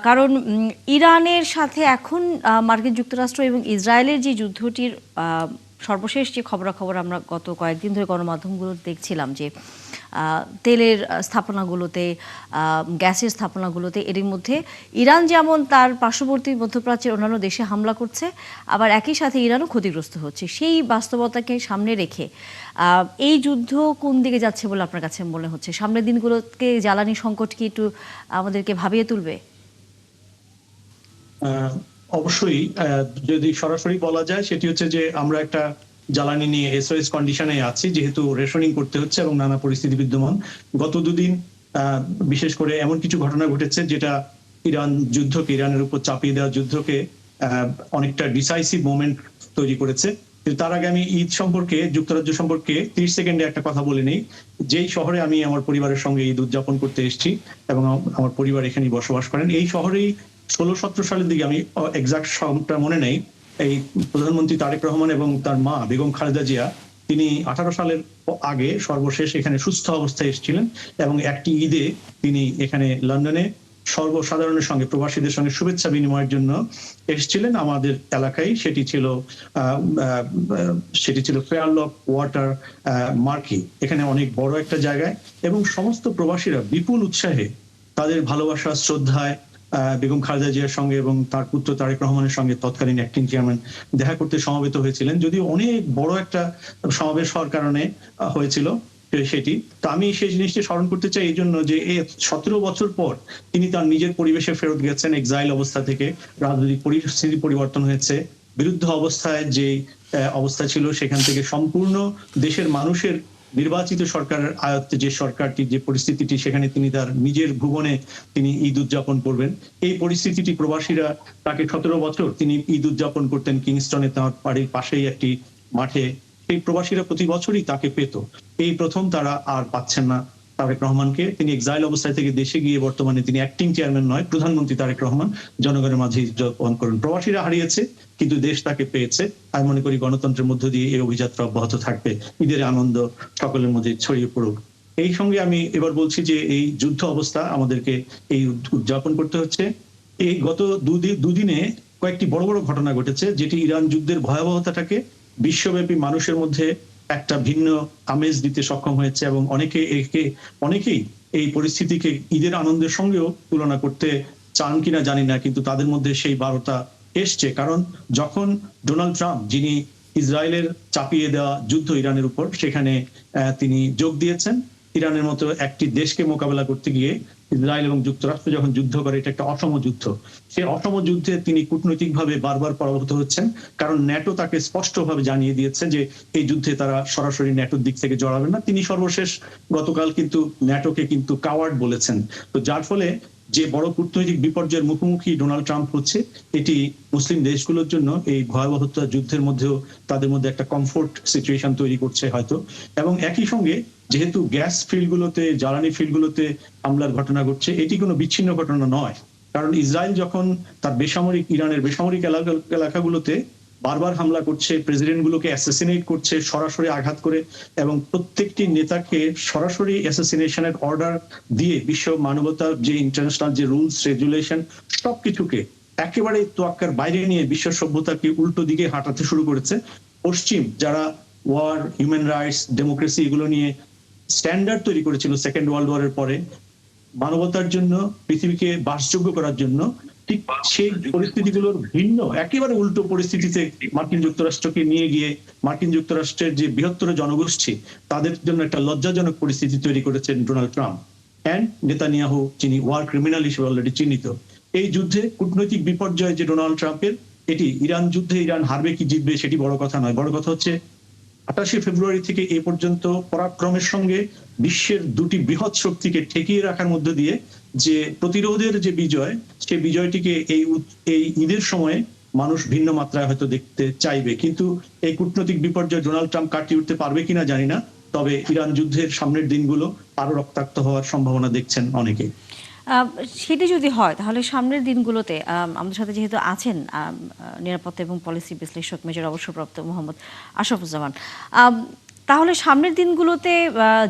কারণ ইরানের সাথে এখন মার্কিন যুক্তরাষ্ট্র এবং ইসরায়েলের যে যুদ্ধটির সর্বশেষ যে খবরাখবর আমরা গত কয়েকদিন ধরে গণমাধ্যমগুলো দেখছিলাম যে তেলের স্থাপনাগুলোতে, গ্যাসের স্থাপনাগুলোতে, এরই মধ্যে ইরান যেমন তার পার্শ্ববর্তী মধ্যপ্রাচ্যের অন্যান্য দেশে হামলা করছে, আবার একই সাথে ইরানও ক্ষতিগ্রস্ত হচ্ছে। সেই বাস্তবতাকে সামনে রেখে এই যুদ্ধ কোন দিকে যাচ্ছে বলে আপনার কাছে মনে হচ্ছে? সামনের দিনগুলোকে জ্বালানি সংকট কি একটু আমাদেরকে ভাবিয়ে তুলবে? অবশ্যই যদি সরাসরি বলা যায় সেটি হচ্ছে যে আমরা একটা জ্বালানি নিয়ে এসওএস কন্ডিশনে আছি, যেহেতু রেশনিং করতে হচ্ছে এবং নানা পরিস্থিতি বিদ্যমান। গত দুদিন বিশেষ করে এমন কিছু ঘটনা ঘটেছে যেটা ইরানের উপর চাপিয়ে দেওয়া যুদ্ধকে অনেকটা ডিসাইসিভ মোমেন্ট তৈরি করেছে। কিন্তু তার আগে আমি ঈদ সম্পর্কে, যুক্তরাজ্য সম্পর্কে 30 সেকেন্ডে একটা কথা বলে নেই। যেই শহরে আমি আমার পরিবারের সঙ্গে ঈদ উদযাপন করতে এসেছি এবং আমার পরিবার এখানেই বসবাস করেন, এই শহরেই 16-17 সালের দিকে, আমি এক্সাক্ট সবটা মনে নেই, এই প্রধানমন্ত্রী তারেক রহমান এবং তার মা বেগম খালেদা জিয়া, তিনি 18 সালের আগে সর্বশেষ এখানে সুস্থ অবস্থায় এসেছিলেন এবং একটি ঈদে তিনি এখানে লন্ডনে সর্বসাধারণের সঙ্গে, প্রবাসীদের সঙ্গে শুভেচ্ছা বিনিময়ের জন্য এসেছিলেন আমাদের এলাকায়। সেটি ছিল ফেয়ারলক ওয়াটার মার্কি, এখানে অনেক বড় একটা জায়গায়, এবং সমস্ত প্রবাসীরা বিপুল উৎসাহে তাদের ভালোবাসা শ্রদ্ধায় বেগম খালেদা জিয়ার সঙ্গে এবং তার পুত্র তারেক রহমানের সঙ্গে তৎকালীন অ্যাক্টিং চেয়ারম্যান দেখা করতে সমবেত হয়েছিলেন। যদিও অনেক বড় একটা সমাবেশ হওয়ার কারণে হয়েছিল সেটি। তো আমি সেই জিনিসটি স্মরণ করতে চাই এই জন্য যে এই 17 বছর পর তিনি তার নিজের পরিবেশে ফেরত গেছেন, এক্সাইল অবস্থা থেকে। রাজনৈতিক পরিস্থিতি পরিবর্তন হয়েছে, বিরুদ্ধ অবস্থায় যে অবস্থা ছিল সেখান থেকে সম্পূর্ণ দেশের মানুষের নির্বাচিত সরকারের আয়ত্তে যে সরকারটি, যে পরিস্থিতিটি, সেখানে তিনি তার নিজের ভুবনে তিনি ঈদ উদযাপন করবেন। এই পরিস্থিতিটি প্রবাসীরা তাকে 17 বছর তিনি ঈদ উদযাপন করতেন কিংস্টনে, তার বাড়ির পাশেই একটি মাঠে। এই প্রবাসীরা প্রতি বছরই তাকে পেত। এই প্রথম তারা আর পাচ্ছেন না তারেক রহমানকে। তিনি এক্সাইল অবস্থায় থেকে দেশে গিয়ে বর্তমানে তিনি অ্যাক্টিং চেয়ারম্যান নয়, প্রধানমন্ত্রী তারেক রহমান জনগণের মাঝে উদযাপন করেন। প্রবাসীরা হারিয়েছে কিন্তু দেশ তাকে পেয়েছে। আমি মনে করি গণতন্ত্রের মধ্য দিয়ে এই অভিযাত্রা অব্যাহত থাকবে। ঈদের আনন্দ সকলের মধ্যে ছড়িয়ে পড়ুক। এই সঙ্গে আমি এবার বলছি যে এই যুদ্ধ অবস্থা আমাদেরকে এই উদযাপন করতে হচ্ছে। এই গত দুদিনে কয়েকটি বড় বড় ঘটনা ঘটেছে, যেটি ইরান যুদ্ধের ভয়াবহতাটাকে বিশ্বব্যাপী মানুষের মধ্যে একটা ভিন্ন আমেজ দিতে সক্ষম হয়েছে, এবং অনেকেই এই পরিস্থিতিকে ঈদের আনন্দের সঙ্গেও তুলনা করতে চান কিনা জানি না, কিন্তু তাদের মধ্যে সেই বারতা এসছে। কারণ যখন ডোনাল্ড ট্রাম্প, যিনি ইসরায়েলের চাপিয়ে দেওয়া যুদ্ধ ইরানের উপর, সেখানে তিনি যোগ দিয়েছেন, ইরানের মতো একটি দেশকে মোকাবেলা করতে গিয়ে ইসরায়েল এবং যুক্তরাষ্ট্র যখন যুদ্ধ করে, এটা একটা অসম যুদ্ধ। সেই অসম যুদ্ধে তিনি কূটনৈতিকভাবে বারবার পরাভূত হচ্ছেন, কারণ ন্যাটো তাকে স্পষ্টভাবে জানিয়ে দিয়েছে যে এই যুদ্ধে তারা সরাসরি ন্যাটোর দিক থেকে জড়াবেন না। তিনি সর্বশেষ গতকাল কিন্তু ন্যাটোকে কিন্তু কাওয়ার্ড বলেছেন। তো যার ফলে যে বড় কূটনৈতিক বিপর্যয়ের মুখোমুখি ডোনাল্ড ট্রাম্প হচ্ছে, এটি মুসলিম দেশগুলোর জন্য এই ভয়াবহতা যুদ্ধের মধ্যেও তাদের মধ্যে একটা কমফোর্ট সিচুয়েশন তৈরি করছে হয়তো। এবং একই সঙ্গে যেহেতু গ্যাস ফিল্ডগুলোতে, জ্বালানি ফিল্ডগুলোতে হামলার ঘটনা ঘটছে, এটি কোনো বিচ্ছিন্ন ঘটনা নয়। কারণ ইসরায়েল যখন তার ইরানের বেসামরিক এলাকাগুলোতে বারবার হামলা করছে, প্রেসিডেন্ট গুলোকে অ্যাসাসিনেট করছে সরাসরি আঘাত করে, এবং প্রত্যেকটি নেতাকে সরাসরি অ্যাসাসিনেশনের অর্ডার দিয়ে বিশ্ব মানবতার যে ইন্টারন্যাশনাল যে রুলস রেগুলেশন সবকিছুকে একেবারে তোয়াক্কার বাইরে নিয়ে বিশ্ব সভ্যতাকে উল্টো দিকে হাঁটাতে শুরু করেছে। পশ্চিম যারা ওয়ার, হিউম্যান রাইটস, ডেমোক্রেসি এগুলো নিয়ে স্ট্যান্ডার্ড তৈরি করেছিল সেকেন্ড ওয়ার্ল্ড ওয়ারের পরে মানবতার জন্য, পৃথিবীকে বাসযোগ্য করার জন্য, ঠিক সেই পরিস্থিতিগুলোর ভিন্ন একেবারে উল্টো পরিস্থিতিতে মার্কিন যুক্তরাষ্ট্রকে নিয়ে গিয়ে মার্কিন যুক্তরাষ্ট্রের যে বৃহত্তর জনগোষ্ঠী, তাদের জন্য একটা লজ্জাজনক পরিস্থিতি তৈরি করেছেন ডোনাল্ড ট্রাম্প এন্ড নেতানিয়াহু, যিনি ওয়ার ক্রিমিনাল হিসেবে অলরেডি চিহ্নিত। এই যুদ্ধে কূটনৈতিক বিপর্যয় যে ডোনাল্ড ট্রাম্পের, এটি ইরান যুদ্ধে ইরান হারবে কি জিতবে সেটি বড় কথা নয়। বড় কথা হচ্ছে 28 ফেব্রুয়ারি থেকে এ পর্যন্ত পরাক্রমের সঙ্গে বিশ্বের দুটি বৃহৎ শক্তিকে ঠেকিয়ে রাখার মধ্য দিয়ে যে প্রতিরোধের যে বিজয়, সেই বিজয়টিকে এই ঈদের সময়ে মানুষ ভিন্ন মাত্রায় হয়তো দেখতে চাইবে। কিন্তু এই কূটনৈতিক বিপর্যয় ডোনাল্ড ট্রাম্প কাটিয়ে উঠতে পারবে কিনা জানি না। তবে ইরান যুদ্ধের সামনের দিনগুলো আরো রক্তাক্ত হওয়ার সম্ভাবনা দেখছেন অনেকে। সেটি যদি হয় তাহলে সামনের দিনগুলোতে আমাদের সাথে যেহেতু আছেন নিরাপত্তা এবং পলিসি বিশ্লেষক মেজর অবসরপ্রাপ্ত মোহাম্মদ আশরাফুজ্জামান, তাহলে সামনের দিনগুলোতে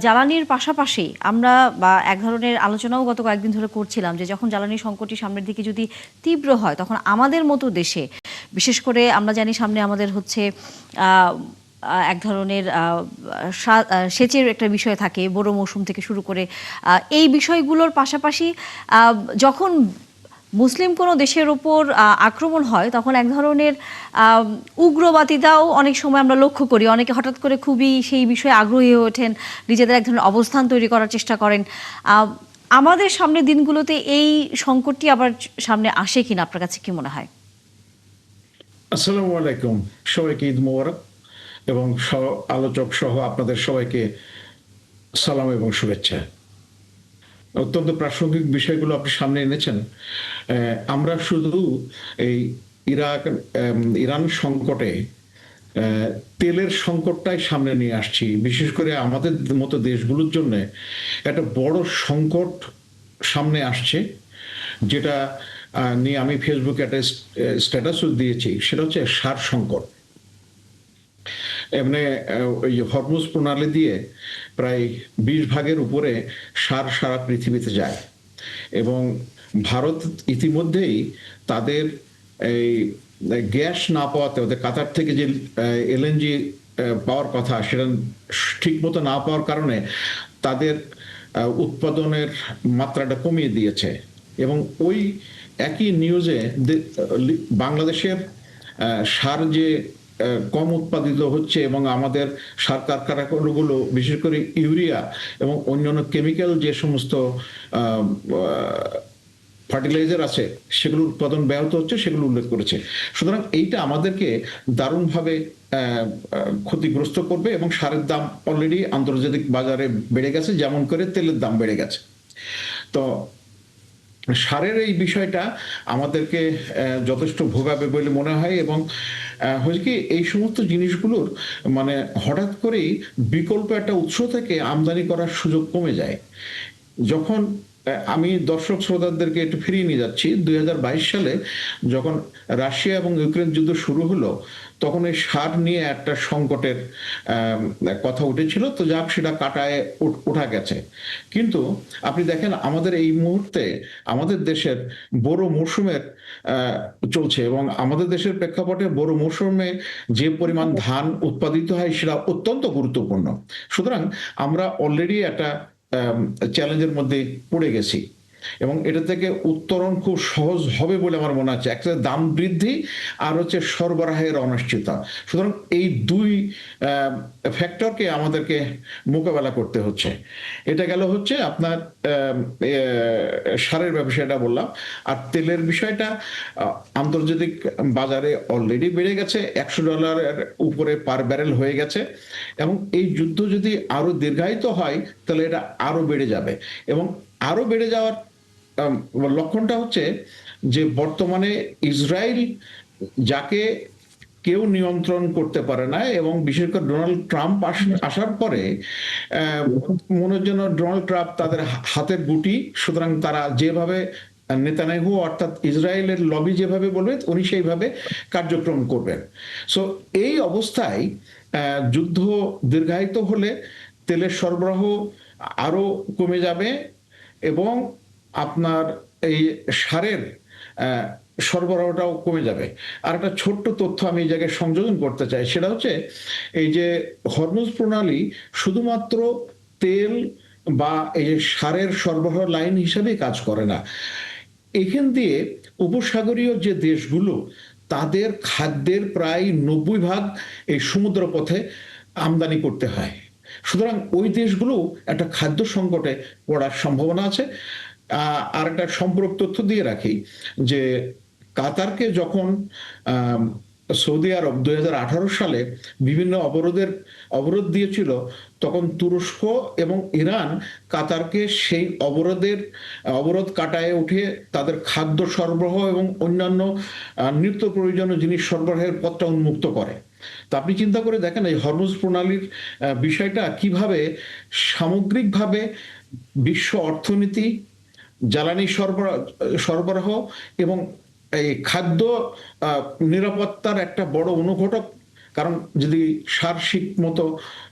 জ্বালানির পাশাপাশি আমরা বা এক ধরনের আলোচনাও গত কয়েকদিন ধরে করছিলাম যে যখন জ্বালানি সংকটটি সামনের দিকে যদি তীব্র হয় তখন আমাদের মতো দেশে, বিশেষ করে আমরা জানি সামনে আমাদের হচ্ছে এক ধরনের সেচের একটা বিষয় থাকে, বোরো মৌসুম থেকে শুরু করে এই বিষয়গুলোর পাশাপাশি যখন মুসলিম কোনো দেশের ওপর আক্রমণ হয় তখন এক ধরনের উগ্রবাদিতাও অনেক সময় আমরা লক্ষ্য করি। অনেকে হঠাৎ করে খুবই সেই বিষয়ে আগ্রহী হয়ে ওঠেন, নিজেদের এক ধরনের অবস্থান তৈরি করার চেষ্টা করেন। আমাদের সামনের দিনগুলোতে এই সংকটটি আবার সামনে আসে কিনা আপনার কাছে কি মনে হয়? আসসালামু আলাইকুম, সবাইকে ঈদ মোবারক এবং আলোচক সহ আপনাদের সবাইকে সালাম এবং শুভেচ্ছা। অত্যন্ত প্রাসঙ্গিক বিষয়গুলো আপনি সামনে এনেছেন। আমরা শুধু এই ইরান সংকটে তেলের সংকটটাই সামনে নিয়ে আসছি। বিশেষ করে আমাদের মতো দেশগুলোর জন্য একটা বড় সংকট সামনে আসছে, যেটা নিয়ে আমি ফেসবুকে একটা স্ট্যাটাসও দিয়েছি। সেটা হচ্ছে সার সংকট। এমনি ওই হরমুজ প্রণালী দিয়ে প্রায় 20 ভাগের উপরে সার সারা পৃথিবীতে যায় এবং ভারত ইতিমধ্যেই তাদের এই গ্যাস না পাওয়াতে, ওদের কাতার থেকে যে এলএনজি পাওয়ার কথা সেটা ঠিক মতো না পাওয়ার কারণে তাদের উৎপাদনের মাত্রাটা কমিয়ে দিয়েছে। এবং ওই একই নিউজে বাংলাদেশের সার যে কম উৎপাদিত হচ্ছে এবং আমাদের সার কারখানাগুলো বিশেষ করে ইউরিয়া এবং অন্যান্য কেমিক্যাল যে সমস্ত ফার্টিলাইজার আছে সেগুলোর উৎপাদন ব্যাহত হচ্ছে, সেগুলো উল্লেখ করেছে। সুতরাং এইটা আমাদেরকে দারুণভাবে ক্ষতিগ্রস্ত করবে এবং সারের দাম অলরেডি আন্তর্জাতিক বাজারে বেড়ে গেছে, যেমন করে তেলের দাম বেড়ে গেছে। তো সারের এই বিষয়টা আমাদেরকে যথেষ্ট ভোগাবে বলে মনে হয়। এবং হয়েছে কি, এই সমস্ত জিনিসগুলোর মানে হঠাৎ করেই বিকল্প একটা উৎস থেকে আমদানি করার সুযোগ কমে যায়। যখন আমি দর্শক শ্রোতাদেরকে একটু ফিরিয়ে নিয়ে যাচ্ছি, 2022 সালে যখন রাশিয়া এবং ইউক্রেন যুদ্ধ শুরু হলো তখন এই সার নিয়ে একটা সংকটের কথা উঠেছিল। তো যাক, সেটা কাটায় ওঠা গেছে। কিন্তু আপনি দেখেন আমাদের এই মুহূর্তে আমাদের দেশের বোরো মৌসুমের চলছে এবং আমাদের দেশের প্রেক্ষাপটে বোরো মৌসুমে যে পরিমাণ ধান উৎপাদিত হয় সেটা অত্যন্ত গুরুত্বপূর্ণ। সুতরাং আমরা অলরেডি একটা চ্যালেঞ্জের মধ্যে পড়ে গেছি এবং এটা থেকে উত্তরণ খুব সহজ হবে বলে আমার মনে হচ্ছে। একটা দাম বৃদ্ধি আর হচ্ছে সরবরাহের অনিশ্চয়তা। সুতরাং এই দুই ফ্যাক্টরকে আমাদেরকে মোকাবেলা করতে হচ্ছে। এটা গেল হচ্ছে আপনার সারের ব্যবসাটা বললাম। আর তেলের বিষয়টা আন্তর্জাতিক বাজারে অলরেডি বেড়ে গেছে, $100 উপরে পার ব্যারেল হয়ে গেছে এবং এই যুদ্ধ যদি আরো দীর্ঘায়িত হয় তাহলে এটা আরো বেড়ে যাবে। এবং আরো বেড়ে যাওয়ার লক্ষণটা হচ্ছে যে বর্তমানে ইসরায়েল, যাকে কেউ নিয়ন্ত্রণ করতে পারে না, এবং বিশেষ করে ডোনাল্ড ট্রাম্প আসার পরে মনে হয় যেন ডোনাল্ড ট্রাম্প তাদের হাতের গুটি। সুতরাং তারা যেভাবে নেতানিয়াহু অর্থাৎ ইসরায়েলের লবি যেভাবে বলবে উনি সেইভাবে কার্যক্রম করবেন। সো এই অবস্থায় যুদ্ধ দীর্ঘায়িত হলে তেলের সরবরাহ আরো কমে যাবে এবং আপনার এই সারের সরবরাহটাও কমে যাবে। আর একটা ছোট্ট তথ্য আমি এই জায়গায় সংযোজন করতে চাই, সেটা হচ্ছে এই যে হরমুজ প্রণালী শুধুমাত্র তেল বা এই যে সারের সরবরাহ লাইন হিসাবে কাজ করে না। এখান দিয়ে উপসাগরীয় যে দেশগুলো, তাদের খাদ্যের প্রায় 90% এই সমুদ্র পথে আমদানি করতে হয়। সুতরাং ওই দেশগুলো একটা খাদ্য সংকটে পড়ার সম্ভাবনা আছে। আর একটা সম্পূরক তথ্য দিয়ে রাখি যে কাতারকে যখন সৌদি আরব 2018 সালে বিভিন্ন অবরোধ দিয়েছিল, তখন তুরস্ক এবং ইরান কাতারকে সেই অবরোধ কাটায় উঠে তাদের খাদ্য সরবরাহ এবং অন্যান্য নিত্য প্রয়োজনীয় জিনিস সরবরাহের পথটা উন্মুক্ত করে। তা আপনি চিন্তা করে দেখেন এই হরমুজ প্রণালীর বিষয়টা কিভাবে সামগ্রিকভাবে বিশ্ব অর্থনীতি, জ্বালানি সরবরাহ এবং এই খাদ্য নিরাপত্তার একটা বড় অনুঘটক কারণ যদি সার ঠিক মতো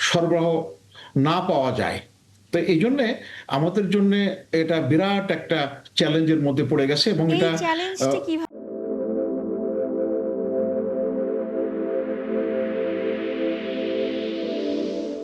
সরবরাহ না পাওয়া যায়, তো এই জন্যে আমাদের জন্য এটা বিরাট একটা চ্যালেঞ্জের মধ্যে পড়ে গেছে এবং এই এটা চ্যালেঞ্জটি কিভাবে